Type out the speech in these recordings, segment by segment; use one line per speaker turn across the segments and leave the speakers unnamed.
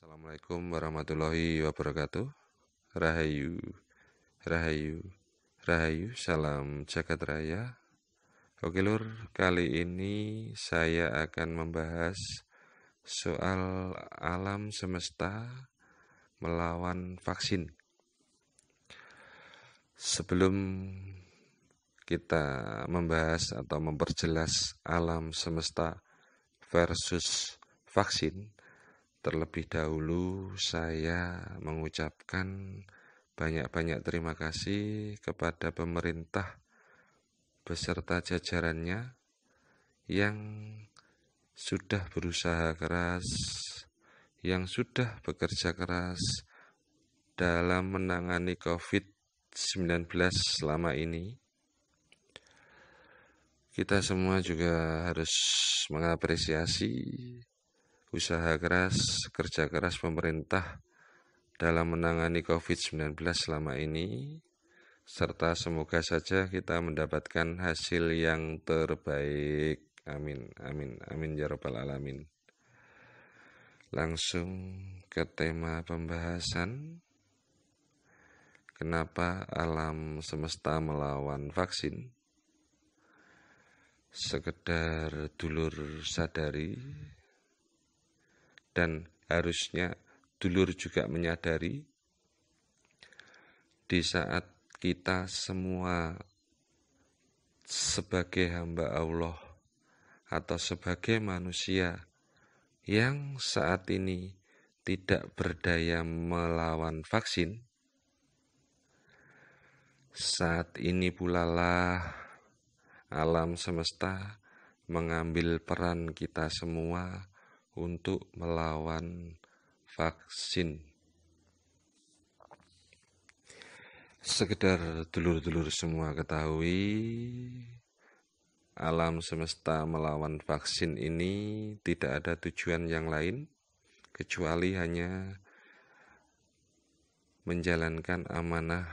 Assalamualaikum warahmatullahi wabarakatuh. Rahayu, rahayu, rahayu, salam jagat raya. Oke lur, kali ini saya akan membahas soal alam semesta melawan vaksin. Sebelum kita membahas atau memperjelas alam semesta versus vaksin, terlebih dahulu saya mengucapkan banyak-banyak terima kasih kepada pemerintah beserta jajarannya yang sudah berusaha keras, yang sudah bekerja keras dalam menangani COVID-19 selama ini. Kita semua juga harus mengapresiasi usaha keras, kerja keras pemerintah dalam menangani COVID-19 selama ini, serta semoga saja kita mendapatkan hasil yang terbaik. Amin, amin, amin ya rabbal alamin. Langsung ke tema pembahasan. Kenapa alam semesta melawan vaksin? Sekedar dulur sadari, dan harusnya dulur juga menyadari, di saat kita semua sebagai hamba Allah atau sebagai manusia yang saat ini tidak berdaya melawan vaksin, saat ini pula lah alam semesta mengambil peran kita semua untuk melawan vaksin. Sekedar dulur-dulur semua ketahui, alam semesta melawan vaksin ini tidak ada tujuan yang lain kecuali hanya menjalankan amanah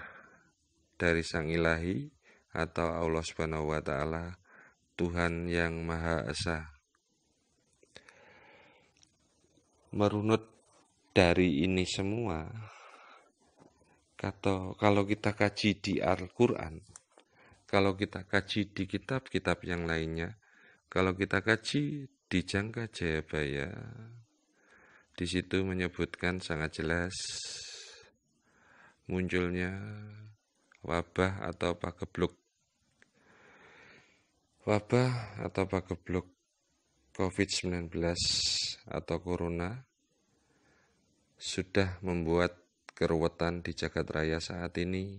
dari Sang Ilahi atau Allah Subhanahu wa Ta'ala, Tuhan yang Maha Esa. Merunut dari ini semua, kalau kita kaji di Al-Quran, kalau kita kaji di kitab-kitab yang lainnya, kalau kita kaji di Jangka Jayabaya, di situ menyebutkan sangat jelas munculnya wabah atau pagebluk. Wabah atau pagebluk COVID-19 atau Corona sudah membuat keruwetan di jagat raya saat ini.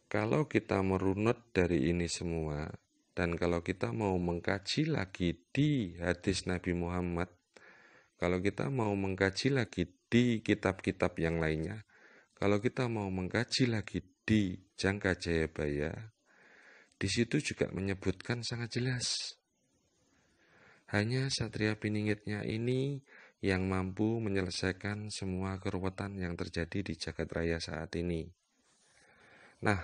Kalau kita merunut dari ini semua, dan kalau kita mau mengkaji lagi di hadis Nabi Muhammad, kalau kita mau mengkaji lagi di kitab-kitab yang lainnya, kalau kita mau mengkaji lagi di Jangka Jayabaya, di situ juga menyebutkan sangat jelas. Hanya Satria Piningitnya ini yang mampu menyelesaikan semua keruwetan yang terjadi di jagat raya saat ini. Nah,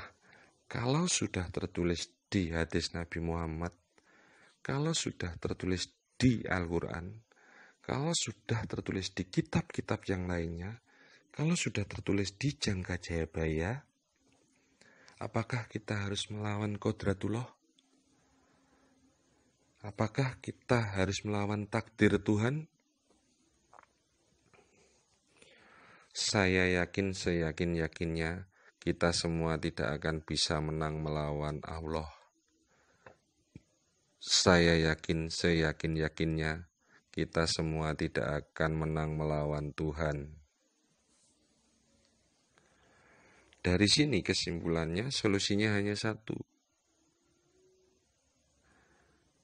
kalau sudah tertulis di hadis Nabi Muhammad, kalau sudah tertulis di Al-Quran, kalau sudah tertulis di kitab-kitab yang lainnya, kalau sudah tertulis di Jangka Jayabaya, apakah kita harus melawan kodratullah? Apakah kita harus melawan takdir Tuhan? Saya yakin seyakin-yakinnya kita semua tidak akan bisa menang melawan Allah. Saya yakin seyakin-yakinnya kita semua tidak akan menang melawan Tuhan. Dari sini kesimpulannya, solusinya hanya satu.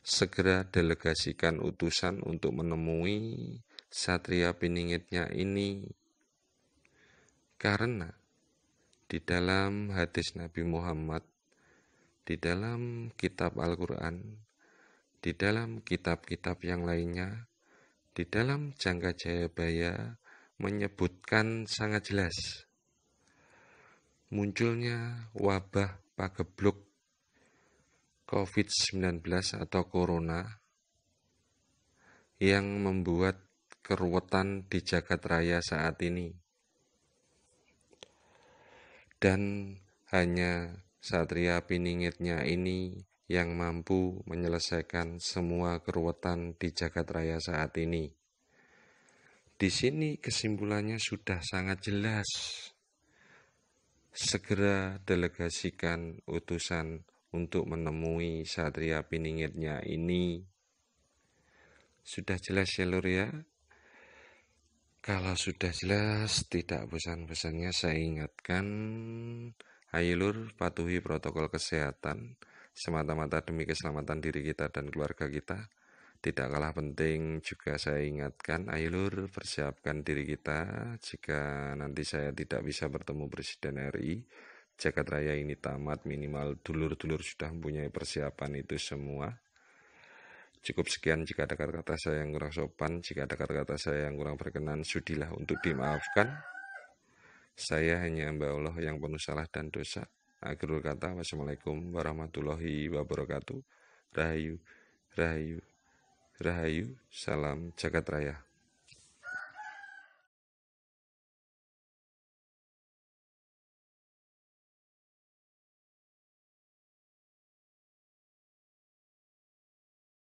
Segera delegasikan utusan untuk menemui Satria Piningitnya ini. Karena di dalam hadis Nabi Muhammad, di dalam kitab Al-Quran, di dalam kitab-kitab yang lainnya, di dalam Jangka Jayabaya menyebutkan sangat jelas munculnya wabah pagebluk COVID-19 atau Corona yang membuat keruwetan di jagat raya saat ini. Dan hanya Satria Piningitnya ini yang mampu menyelesaikan semua keruwetan di jagat raya saat ini. Di sini kesimpulannya sudah sangat jelas. Segera delegasikan utusan untuk menemui Satria Piningitnya ini. Sudah jelas ya Lur ya? Kalau sudah jelas, tidak bosan-bosannya saya ingatkan, ayo Lur, patuhi protokol kesehatan semata-mata demi keselamatan diri kita dan keluarga kita. Tidak kalah penting juga saya ingatkan, ayo Lur, persiapkan diri kita jika nanti saya tidak bisa bertemu Presiden RI. Jagat raya ini tamat, minimal dulur-dulur sudah mempunyai persiapan itu semua. Cukup sekian, jika ada kata-kata saya yang kurang sopan, jika ada kata-kata saya yang kurang berkenan, sudilah untuk dimaafkan. Saya hanya hamba Allah yang penuh salah dan dosa. Akhirul kata, wassalamualaikum warahmatullahi wabarakatuh. Rahayu, rahayu, rahayu, salam jagat raya.